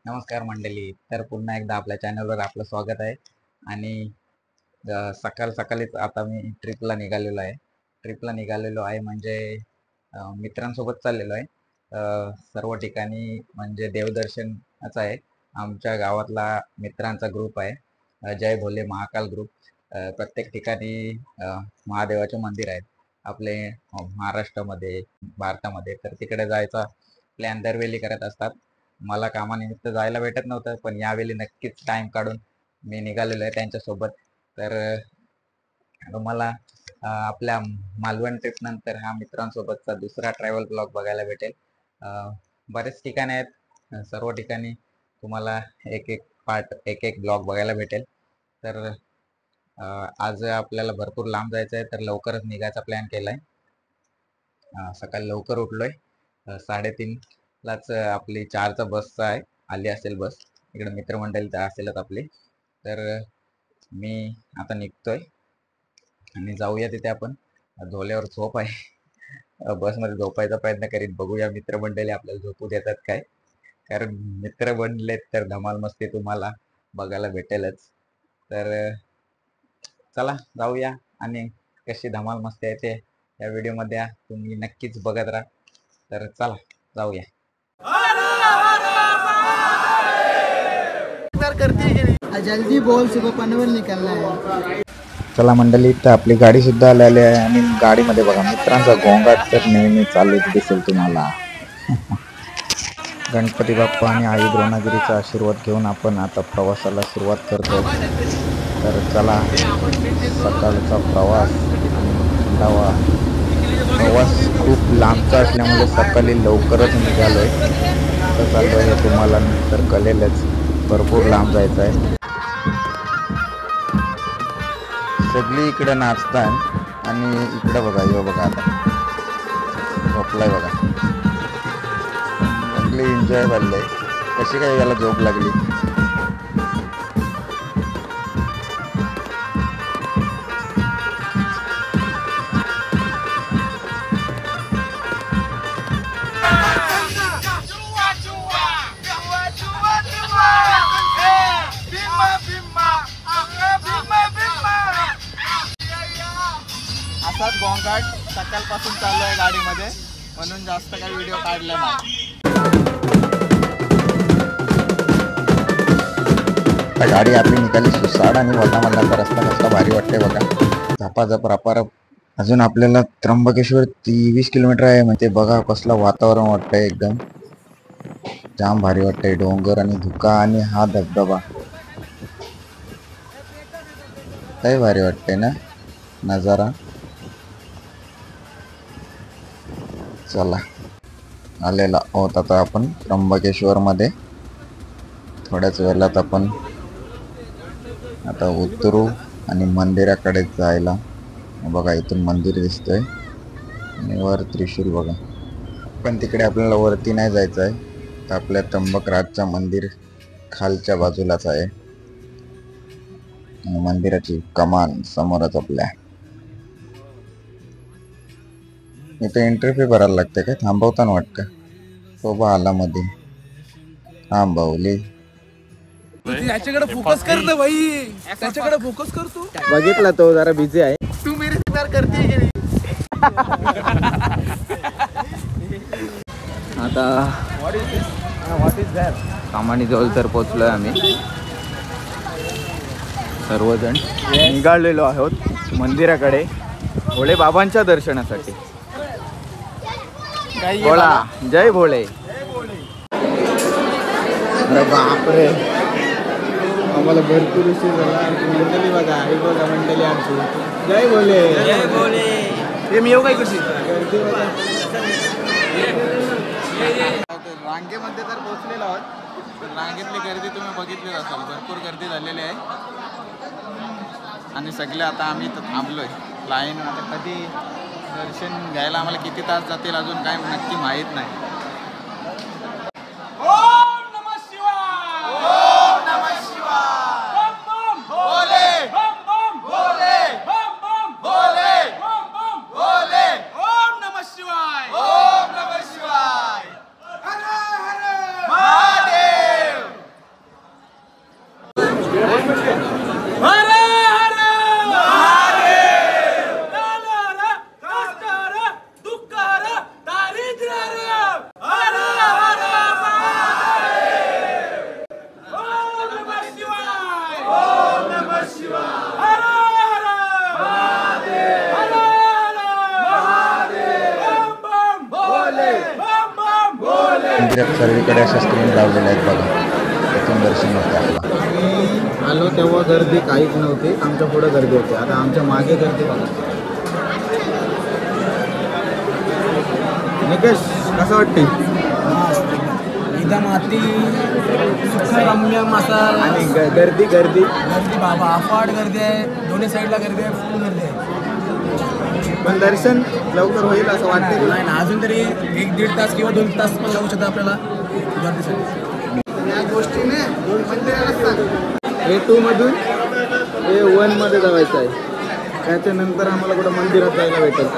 नमस्कार मंडळी. तर पुन्हा एकदा आपल्या चॅनलवर आपलं स्वागत आहे. आणि सकाळीच आता मी ट्रिपला निघालेलो आहे म्हणजे मित्रांसोबत चाललेलो आहे. सर्व ठिकाणी म्हणजे देवदर्शनाचं आहे. आमच्या गावातला मित्रांचा ग्रुप आहे, जय भोले महाकाल ग्रुप. प्रत्येक ठिकाणी महादेवाचे मंदिर आहेत आपले महाराष्ट्रामध्ये, भारतामध्ये. तर तिकडे जायचा प्लॅन दरवेळी करत असतात. मला कामानिमित्त जायला भेटत नव्हतं, पण यावेळी नक्कीच टाइम काढून मी निघालेलो आहे त्यांच्यासोबत. तर तुम्हाला आपल्या मालवण ट्रिप नंतर हा मित्रांसोबतचा दुसरा ट्रॅव्हल ब्लॉग बघायला भेटेल. बरेच ठिकाणे आहेत, सर्व ठिकाणी तुम्हाला एक एक पार्ट, एक एक ब्लॉग बघायला भेटेल. तर आज आपल्याला भरपूर लांब जायचं आहे, तर लवकरच निघायचा प्लॅन केला आहे. सकाळी लवकर उठलोय. 3:30लाच आपली 4चा बसचा आहे, आली असेल बस. इकडे मित्रमंडळी तर असेलच आपली. तर मी आता निघतोय आणि जाऊया तिथे. आपण झोल्यावर झोप आहे, बसमध्ये झोपायचा प्रयत्न करीत. बघूया मित्रमंडळी आपल्याला झोपू देतात काय, कारण मित्र बनलेत तर धमाल मस्ती तुम्हाला बघायला भेटेलच. तर चला जाऊया, आणि कशी धमाल मस्ती आहे ते या व्हिडिओमध्ये तुम्ही नक्कीच बघत राहा. तर चला जाऊया. जल्दी बोल, सुबह पनवेल निकलना है. चला मंडळी, तर आपली गाडी सुद्धा आलेली आहे आणि गाडीमध्ये बघा मित्रांचा गोंगाट तर नेहमी चालू दिसेल तुम्हाला. गणपती बाप्पा आणि आई द्रोणागिरीचा आशीर्वाद घेऊन आपण आता प्रवासाला सुरुवात करतो. तर चला, सकाळचा प्रवास खूप लांबचा असल्यामुळे सकाळी लवकरच निघालोय. तर चाललो हे तुम्हाला नंतर कळेलच, भरपूर लांब जायचं आहे. सगळी इकडे नाचतात आणि इकडे बघा, यो बघा आता झोपलाय बघा. सगळी एन्जॉय चाललंय. कशी काय याला झोप लागली. असाच गोंगाट सकाळपासून चालू आहे गाडीमध्ये, म्हणून जास्त काही व्हिडिओ काढला नाही. गाडी आपली निघाली सुसाड आणि वळणाचा रस्ता कसला भारी वाटतंय बघा. झपाझप रपारप. अजून आपल्याला त्र्यंबकेश्वर 23 किलोमीटर आहे. म्हणजे बघा कसलं वातावरण वाटतंय, एकदम जाम भारी वाटतंय. डोंगर आणि धुका आणि हा धबधबा, लय भारी वाटतंय ना नजारा. चला, आलेला आहोत आता आपण त्र्यंबकेश्वर मध्ये. थोड्याच वेळात आपण आता उतरू आणि मंदिराकडे जायला. बघा इथून मंदिर दिसतंय आणि वर त्रिशूल बघा. पण तिकडे आपल्याला वरती नाही जायचं आहे, तर आपल्या त्र्यंबकराजचं मंदिर खालच्या बाजूलाच आहे. मंदिराची कमान समोरच आपल्या. इथे एंट्री फी भरायला लागते काय, थांबवताना वाटतं. शोभा आला मध्ये थांबवली. त्याच्याकडे फोकस कर ना भाई, त्याच्याकडे फोकस कर. तू बघितला तो जरा बिझी आहे. तू मेरे से प्यार करती है की आता व्हॉट इज दॅट. कामानी जवळ तर पोचलोय आम्ही. सर्वजण निघालेलो आहोत मंदिराकडे भोले बाबांच्या दर्शनासाठी. बोला जय भोले. अरे बापरे, आम्हाला भरपूर उशीर झाला. मंडळी बघा, हे बघा मंडळी आमची. जय भोले, जय भोले. ते मी येऊ काय कशी गर्दी बघा. रांगेमध्ये तर पोहोचलेलो आहोत. रांगेतली गर्दी तुम्ही बघितलीच असाल, भरपूर गर्दी झालेली आहे. आणि सगळे आता आम्ही इथं थांबलोय लाईन. आता कधी दर्शन घ्यायला आम्हाला किती तास जातील अजून काय नक्की माहीत नाही. अशा स्क्रीन लावलेल्या आहेत बघा, त्यातून दर्शन होते आपलं. आम्ही आलो तेव्हा गर्दी काहीच नव्हती, आमच्या पुढे गर्दी होती. आता आमच्या मागे गर्दी बघा. निकेश कसं वाटते? एकदम अति सुखरम्य मसाला आणि गर्दी गर्दी गर्दी बाबा, अफाट गर्दी आहे, दोन्ही साईडला गर्दी आहे, फुल गर्दी आहे. पण दर्शन लवकर होईल असं वाटते तुला? नाही ना, अजून तरी 1-1.5 तास किंवा 2 तास पण लागू शकतात आपल्याला गर्दीसाठी. या गोष्टीने A2 मधून A1 मध्ये जायचं आहे. त्याच्यानंतर आम्हाला कुठं मंदिरात जायला भेटेल.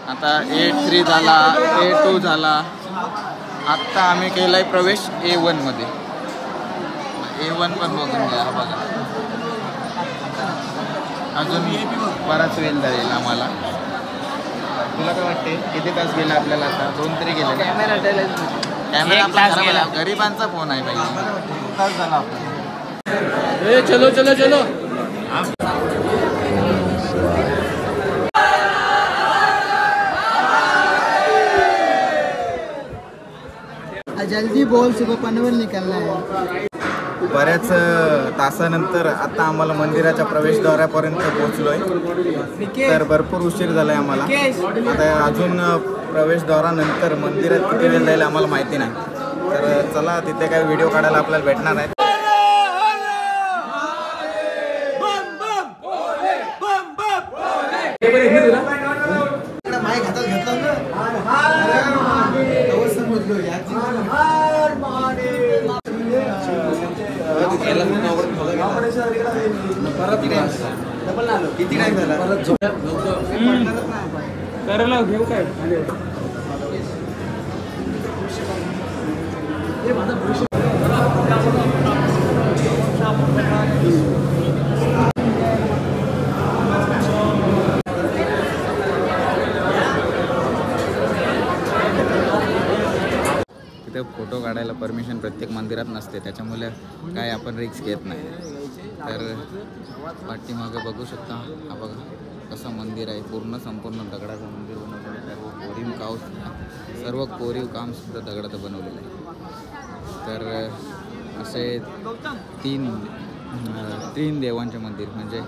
आता A3 झाला, A2 झाला. आत्ता आम्ही केलाय प्रवेश A1 मध्ये. A1 पण बघून घ्या बघा. अजून बराच वेळ जाईल आम्हाला. तुला काय वाटते किती तास गेला आपल्याला? आता 2 तरी गेले. कॅमेरा आपला गरीबांचा फोन आहे पाहिजे. तास झाला आपला. चलो चलो चलो. जल्दी बोल, सुबह पनवेल निकलना है. बऱ्याच तासानंतर आता आम्हाला मंदिराच्या प्रवेशद्वारापर्यंत पोहोचलोय. तर भरपूर उशीर झालाय आम्हाला. आता अजून प्रवेशद्वारानंतर मंदिरात किती वेळ जाईल आम्हाला माहिती नाही. तर चला, तिथे काही व्हिडिओ काढायला आपल्याला भेटणार आहेत. किती टाइम झाला? करायला घेऊ काय? तिथे फोटो काढायला परमिशन प्रत्येक मंदिरात नसते, त्याच्यामुळे काय आपण रिक्स घेत नाही. तर पाठीमागं बघू शकता, हा बघा कसं मंदिर आहे. संपूर्ण दगडाचं मंदिर बनवलेलं आहे. सर्व कोरीव काम सुद्धा दगडाचं बनवलेलं आहे. तर असे तीन देवांचे मंदिर म्हणजे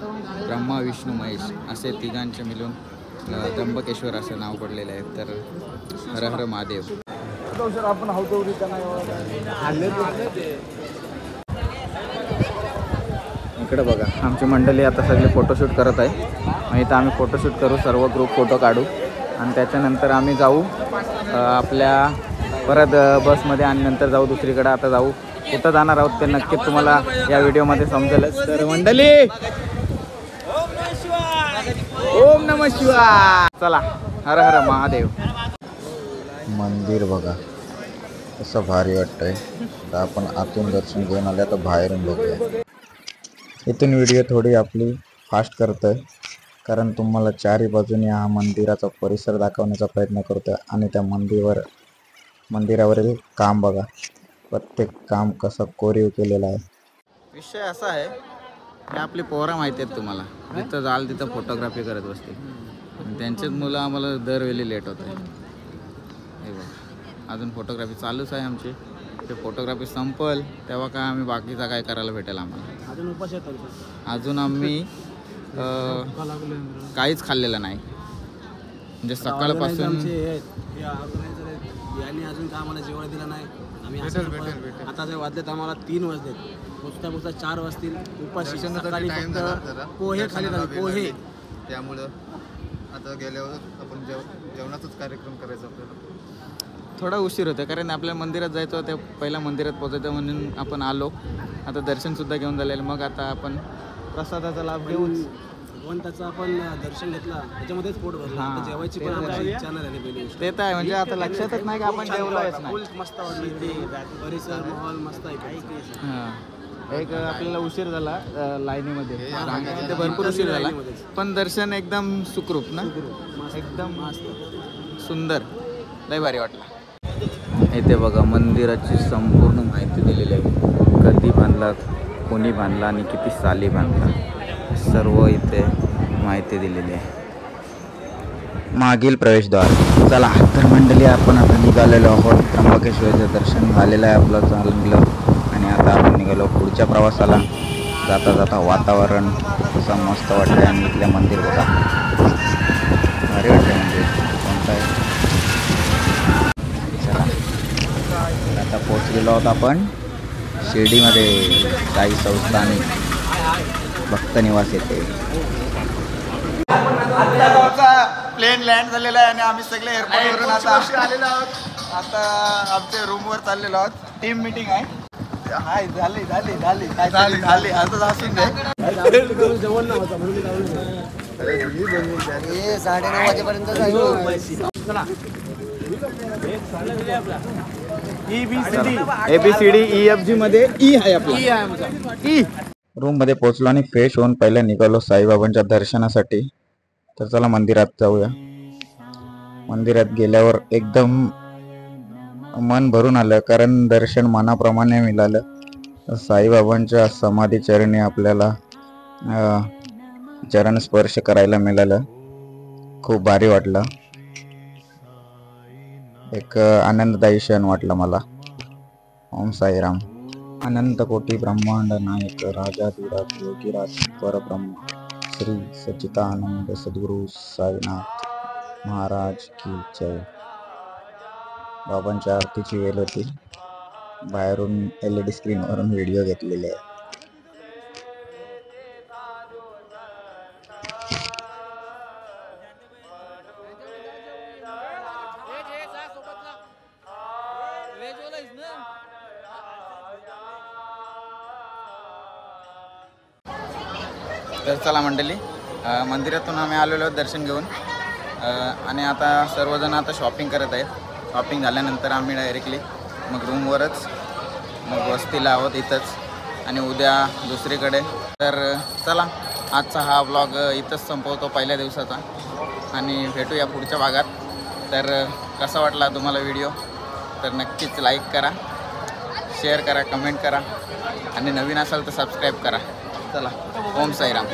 ब्रह्मा, विष्णू, महेश असे तिघांचे मिळून त्र्यंबकेश्वर असं नाव पडलेलं आहे. तर हर हर महादेव. आपण इकडे बघा, आमची मंडळी आता सगळे फोटोशूट करत आहे. मग इथं आम्ही फोटोशूट करू, सर्व ग्रुप फोटो काढू आणि त्याच्यानंतर आम्ही जाऊ आपल्या परत बसमध्ये आणि नंतर जाऊ दुसरीकडे. आता जाऊ कुठं जाणार आहोत ते नक्कीच तुम्हाला या व्हिडिओमध्ये समजेलच. तर मंडळी, ओम नमः शिवाय. चला, हर हर महादेव. मंदिर बघा कसं भारी वाटतंय. तर आपण आतून दर्शन घेऊन आले, तर बाहेरून बघूया. इथून व्हिडिओ थोडी आपली फास्ट करतोय, कारण तुम्हाला चारही बाजूने हा मंदिराचा परिसर दाखवण्याचा प्रयत्न करतोय. आणि त्या मंदिरावरील काम बघा, प्रत्येक काम कसं कोरीव केलेलं आहे. विषय असा आहे, हे आपली पोरं माहिती आहेत तुम्हाला, जिथं जाल तिथं फोटोग्राफी करत बसते. आणि त्यांचेच मुलं आम्हाला दरवेळी लेट होत आहे. हे बघा, अजून फोटोग्राफी चालूच आहे आमची. ते फोटोग्राफी संपल तेव्हा काय आम्ही बाकीचा काय करायला भेटेल आम्हाला. अजून उपास अजून आम्ही काहीच खाल्लेलं नाही. म्हणजे सकाळपासून यांनी अजून काय आम्हाला जेवण दिलं नाही. आम्ही आता जे वाजलेत आम्हाला 3 वाजलेत, पोचता 4 वाजतील. उपाशी सकाळी फक्त पोहे खाल्ले आम्ही, पोहे. त्यामुळं आता गेल्यावर आपण जेवणाचाच कार्यक्रम करायचा आपल्याला. थोडा उशीर होता, कारण आपल्या मंदिरात जायचं होतं, पहिल्या मंदिरात पोचायचं म्हणून आपण आलो. आता दर्शनसुद्धा घेऊन झालेलं. मग आता आपण प्रसादाचा लाभ घेऊच. भगवंताचं आपण दर्शन घेतला, त्याच्यामध्येच पोट भरलं. आता जेवायची पण आमची इच्छा नाही झाली पहिली गोष्ट. ते तर आहे, म्हणजे आता लक्षातच नाही की आपण जेवलोच नाही. मस्त वाटली ते परिसर, माहोल मस्त आहे. हां, एक आपल्याला उशीर झाला लाईनीमध्ये, रांगेमध्ये भरपूर उशीर झाला, पण दर्शन एकदम सुखरूप ना, एकदम मस्त सुंदर, लय भारी वाटला. इथे बघा मंदिराची संपूर्ण माहिती दिलेली आहे. कधी बांधला, कोणी बांधला आणि किती साली बांधला, सर्व इथे माहिती दिलेली आहे. मागील प्रवेशद्वार. चला तर मंडळी, आपण आता निघालेलो आहोत. त्र्यंबकेश्वरचं दर्शन झालेलं आहे आपलं चांगलं. आणि आता आपण निघालो पुढच्या प्रवासाला. जाता जाता वातावरण असं मस्त वाटतं आणि इथल्या मंदिर बघा, भारी वाटतं मंदिर. कोणतं आहे? चला आता पोचलेलो आहोत आपण शिर्डीमध्ये. साई संस्थान भक्त निवास येते. प्लेन लँड झालेला आहे आणि आम्ही सगळे एअरपोर्टवरून आता आलेलो आहोत. आता आमच्या रूमवर चाललेलो आहोत. टीम मीटिंग आहे. हाय झाली झाली झाली काय झाली झाली असंच हसून दे. जेवण नव्हतं म्हणून मी 9:30 वाजेपर्यंत ABCD EFG मध्ये ई आहे आपला ई. रूम मध्ये पोहोचलो आणि फ्रेश होऊन पहिल्या निघालो साईबाबांच्या दर्शनासाठी. तर चला मंदिरात जाऊया. मंदिरात गेल्यावर एकदम मन भरून आलं, कारण दर्शन मनाप्रमाणे मिळालं. साईबाबांच्या समाधी चरणी आपल्याला चरण स्पर्श करायला मिळालं. खूप भारी वाटलं. एक आनंददायी क्षण वाटला मला. ओम साईराम. अनंत कोटी ब्रह्मांड नायक राजाधिराज योगीराज परब्रह्म श्री सच्चिदानंद सद्गुरु साईनाथ महाराज की जय. बाबांच्या आरतीची वेळ होती. बाहेरून LED स्क्रीनवरून व्हिडिओ घेतलेले आहे. तर चला मंडळी, मंदिरातून आम्ही आलेलो आहोत दर्शन घेऊन. आणि आता सर्वजण आता शॉपिंग करत आहेत. शॉपिंग झाल्यानंतर आम्ही डायरेक्टली मग रूमवरच मग वस्तीला आहोत इथंच, आणि उद्या दुसरीकडे. तर चला आजचा हा व्लॉग इथंच संपवतो पहिल्या दिवसाचा, आणि भेटूया पुढच्या भागात. तर कसा वाटला तुम्हाला व्हिडिओ तर नक्कीच लाईक करा, शेअर करा, कमेंट करा, आणि नवीन असाल तर सबस्क्राईब करा. चला, ओम साईराम.